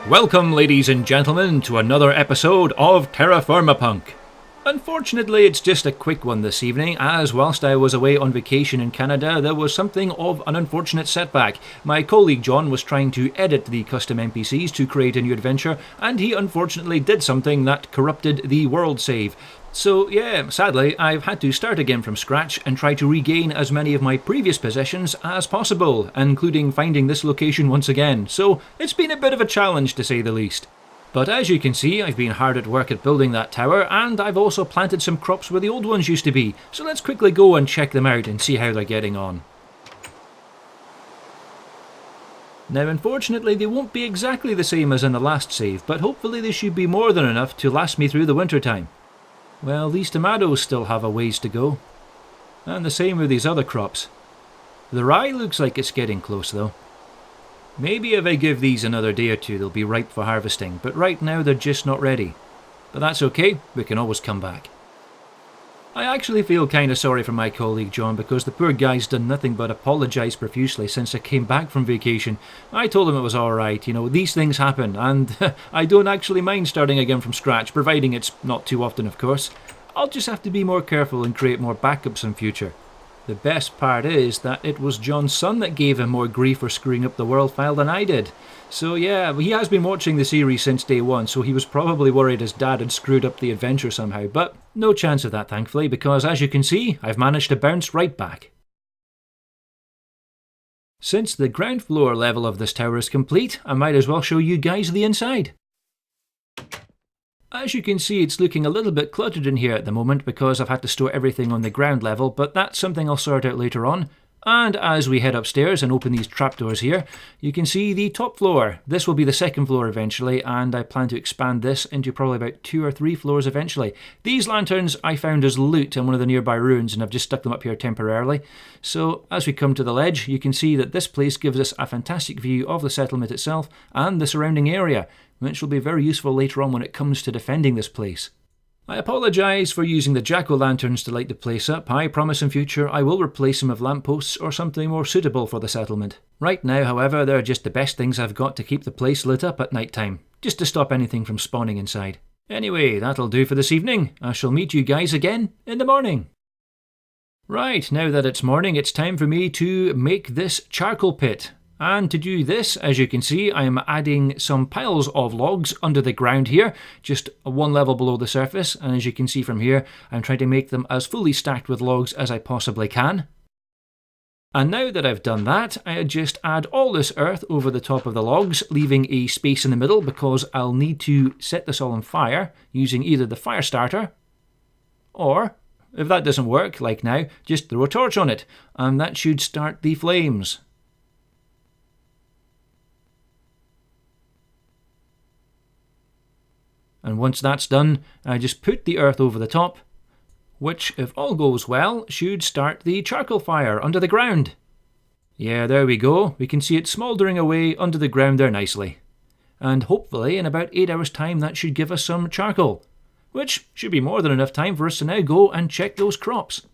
Welcome, ladies and gentlemen, to another episode of TerraFirmaPunk. Unfortunately, it's just a quick one this evening, as whilst I was away on vacation in Canada, there was something of an unfortunate setback. My colleague John was trying to edit the custom NPCs to create a new adventure, and he unfortunately did something that corrupted the world save. So yeah, sadly, I've had to start again from scratch and try to regain as many of my previous possessions as possible, including finding this location once again, so it's been a bit of a challenge to say the least. But as you can see, I've been hard at work at building that tower, and I've also planted some crops where the old ones used to be, so let's quickly go and check them out and see how they're getting on. Now unfortunately they won't be exactly the same as in the last save, but hopefully they should be more than enough to last me through the winter time. Well, these tomatoes still have a ways to go. And the same with these other crops. The rye looks like it's getting close though. Maybe if I give these another day or two they'll be ripe for harvesting, but right now they're just not ready. But that's okay, we can always come back. I actually feel kinda sorry for my colleague John because the poor guy's done nothing but apologise profusely since I came back from vacation. I told him it was alright, these things happen, and I don't actually mind starting again from scratch, providing it's not too often of course. I'll just have to be more careful and create more backups in future. The best part is that it was John's son that gave him more grief for screwing up the world file than I did. So yeah, he has been watching the series since day one, so he was probably worried his dad had screwed up the adventure somehow, but no chance of that thankfully, because as you can see, I've managed to bounce right back. Since the ground floor level of this tower is complete, I might as well show you guys the inside. As you can see, it's looking a little bit cluttered in here at the moment because I've had to store everything on the ground level, but that's something I'll sort out later on. And as we head upstairs and open these trapdoors here, you can see the top floor. This will be the second floor eventually, and I plan to expand this into probably about 2 or 3 floors eventually. These lanterns I found as loot in one of the nearby ruins, and I've just stuck them up here temporarily. So as we come to the ledge, you can see that this place gives us a fantastic view of the settlement itself and the surrounding area, which will be very useful later on when it comes to defending this place. I apologise for using the jack-o'-lanterns to light the place up. I promise in future I will replace them with lampposts or something more suitable for the settlement. Right now, however, they're just the best things I've got to keep the place lit up at night time, just to stop anything from spawning inside. Anyway, that'll do for this evening. I shall meet you guys again in the morning. Right, now that it's morning, it's time for me to make this charcoal pit. And to do this, as you can see, I am adding some piles of logs under the ground here, just 1 level below the surface, and as you can see from here, I'm trying to make them as fully stacked with logs as I possibly can. And now that I've done that, I just add all this earth over the top of the logs, leaving a space in the middle because I'll need to set this all on fire using either the fire starter, or, if that doesn't work, like now, just throw a torch on it, and that should start the flames. And once that's done, I just put the earth over the top, which, if all goes well, should start the charcoal fire under the ground. Yeah, there we go. We can see it smouldering away under the ground there nicely. And hopefully in about 8 hours' time that should give us some charcoal, which should be more than enough time for us to now go and check those crops.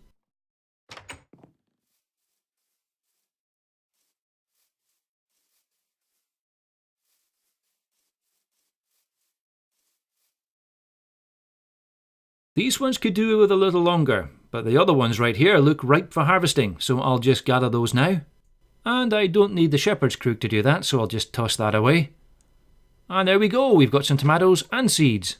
These ones could do with a little longer, but the other ones right here look ripe for harvesting, so I'll just gather those now. And I don't need the shepherd's crook to do that, so I'll just toss that away. And there we go, we've got some tomatoes and seeds.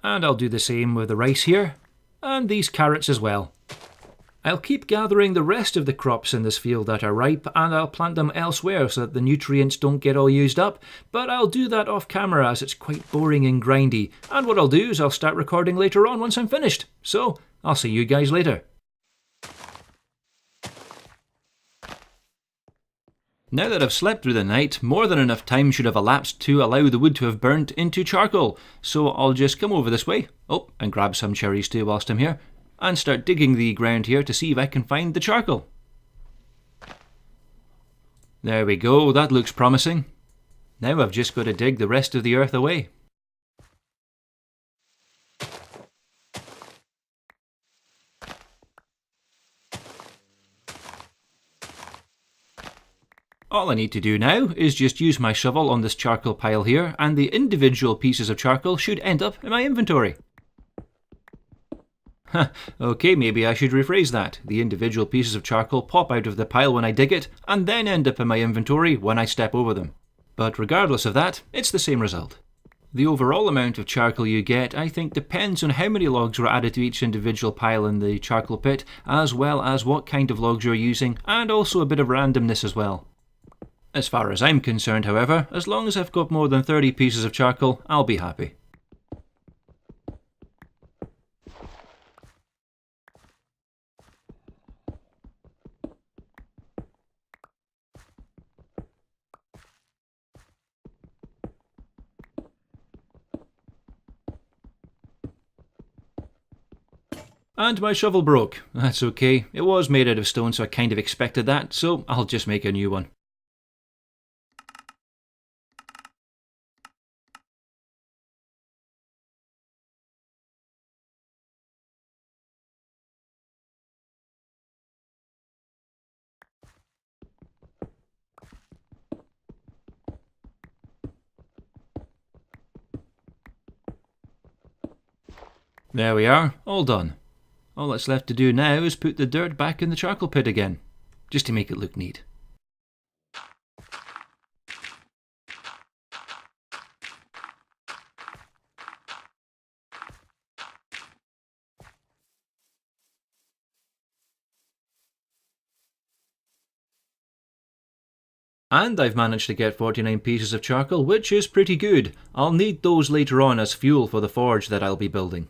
And I'll do the same with the rice here, and these carrots as well. I'll keep gathering the rest of the crops in this field that are ripe, and I'll plant them elsewhere so that the nutrients don't get all used up, but I'll do that off camera as it's quite boring and grindy, and what I'll do is I'll start recording later on once I'm finished. So, I'll see you guys later. Now that I've slept through the night, more than enough time should have elapsed to allow the wood to have burnt into charcoal, so I'll just come over this way, and grab some cherries too whilst I'm here, and start digging the ground here to see if I can find the charcoal. There we go, that looks promising. Now I've just got to dig the rest of the earth away. All I need to do now is just use my shovel on this charcoal pile here, and the individual pieces of charcoal should end up in my inventory. Okay, maybe I should rephrase that. The individual pieces of charcoal pop out of the pile when I dig it, and then end up in my inventory when I step over them. But regardless of that, it's the same result. The overall amount of charcoal you get, I think, depends on how many logs were added to each individual pile in the charcoal pit, as well as what kind of logs you're using, and also a bit of randomness as well. As far as I'm concerned, however, as long as I've got more than 30 pieces of charcoal, I'll be happy. And my shovel broke. That's okay. It was made out of stone, so I kind of expected that, so I'll just make a new one. There we are, all done. All that's left to do now is put the dirt back in the charcoal pit again, just to make it look neat. And I've managed to get 49 pieces of charcoal, which is pretty good. I'll need those later on as fuel for the forge that I'll be building.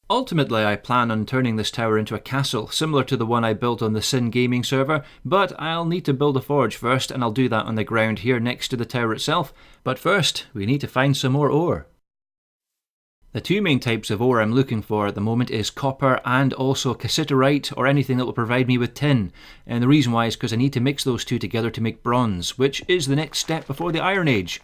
Ultimately, I plan on turning this tower into a castle, similar to the one I built on the Sin Gaming server, but I'll need to build a forge first, and I'll do that on the ground here next to the tower itself. But first, we need to find some more ore. The two main types of ore I'm looking for at the moment is copper and also cassiterite, or anything that will provide me with tin. And the reason why is because I need to mix those two together to make bronze, which is the next step before the Iron Age.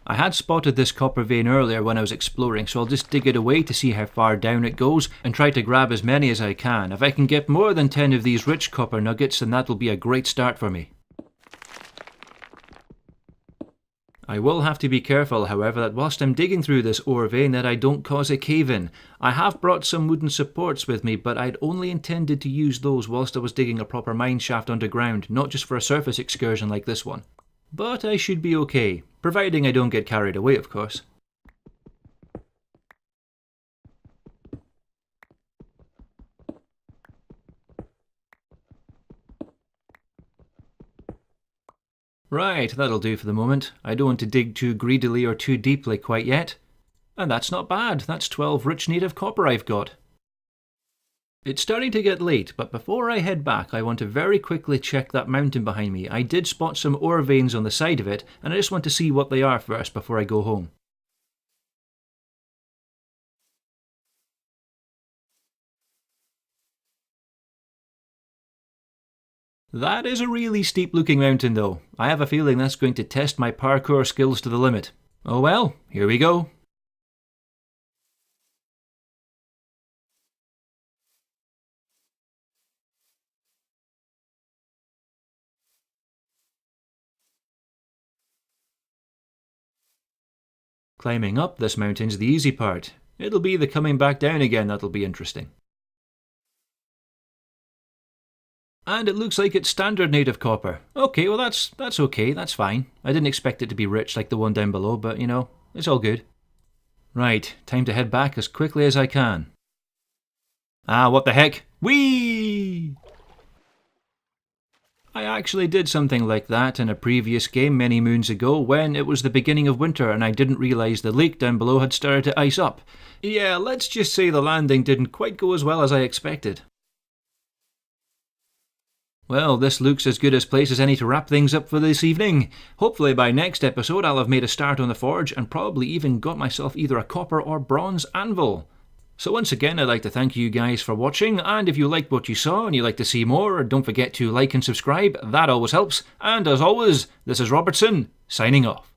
I had spotted this copper vein earlier when I was exploring, so I'll just dig it away to see how far down it goes and try to grab as many as I can. If I can get more than 10 of these rich copper nuggets, then that'll be a great start for me. I will have to be careful, however, that whilst I'm digging through this ore vein that I don't cause a cave-in. I have brought some wooden supports with me, but I'd only intended to use those whilst I was digging a proper mine shaft underground, not just for a surface excursion like this one. But I should be okay, providing I don't get carried away, of course. Right, that'll do for the moment. I don't want to dig too greedily or too deeply quite yet. And that's not bad, that's 12 rich native copper I've got. It's starting to get late, but before I head back I want to very quickly check that mountain behind me. I did spot some ore veins on the side of it, and I just want to see what they are first before I go home. That is a really steep looking mountain though. I have a feeling that's going to test my parkour skills to the limit. Oh well, here we go. Climbing up this mountain's the easy part. It'll be the coming back down again that'll be interesting. And it looks like it's standard native copper. Okay, well that's okay, that's fine. I didn't expect it to be rich like the one down below, but you know, it's all good. Right, time to head back as quickly as I can. Ah, what the heck? Whee! I actually did something like that in a previous game many moons ago when it was the beginning of winter and I didn't realise the lake down below had started to ice up. Yeah, let's just say the landing didn't quite go as well as I expected. Well, this looks as good a place as any to wrap things up for this evening. Hopefully by next episode I'll have made a start on the forge and probably even got myself either a copper or bronze anvil. So once again, I'd like to thank you guys for watching, and if you liked what you saw and you'd like to see more, don't forget to like and subscribe, that always helps. And as always, this is Robertson, signing off.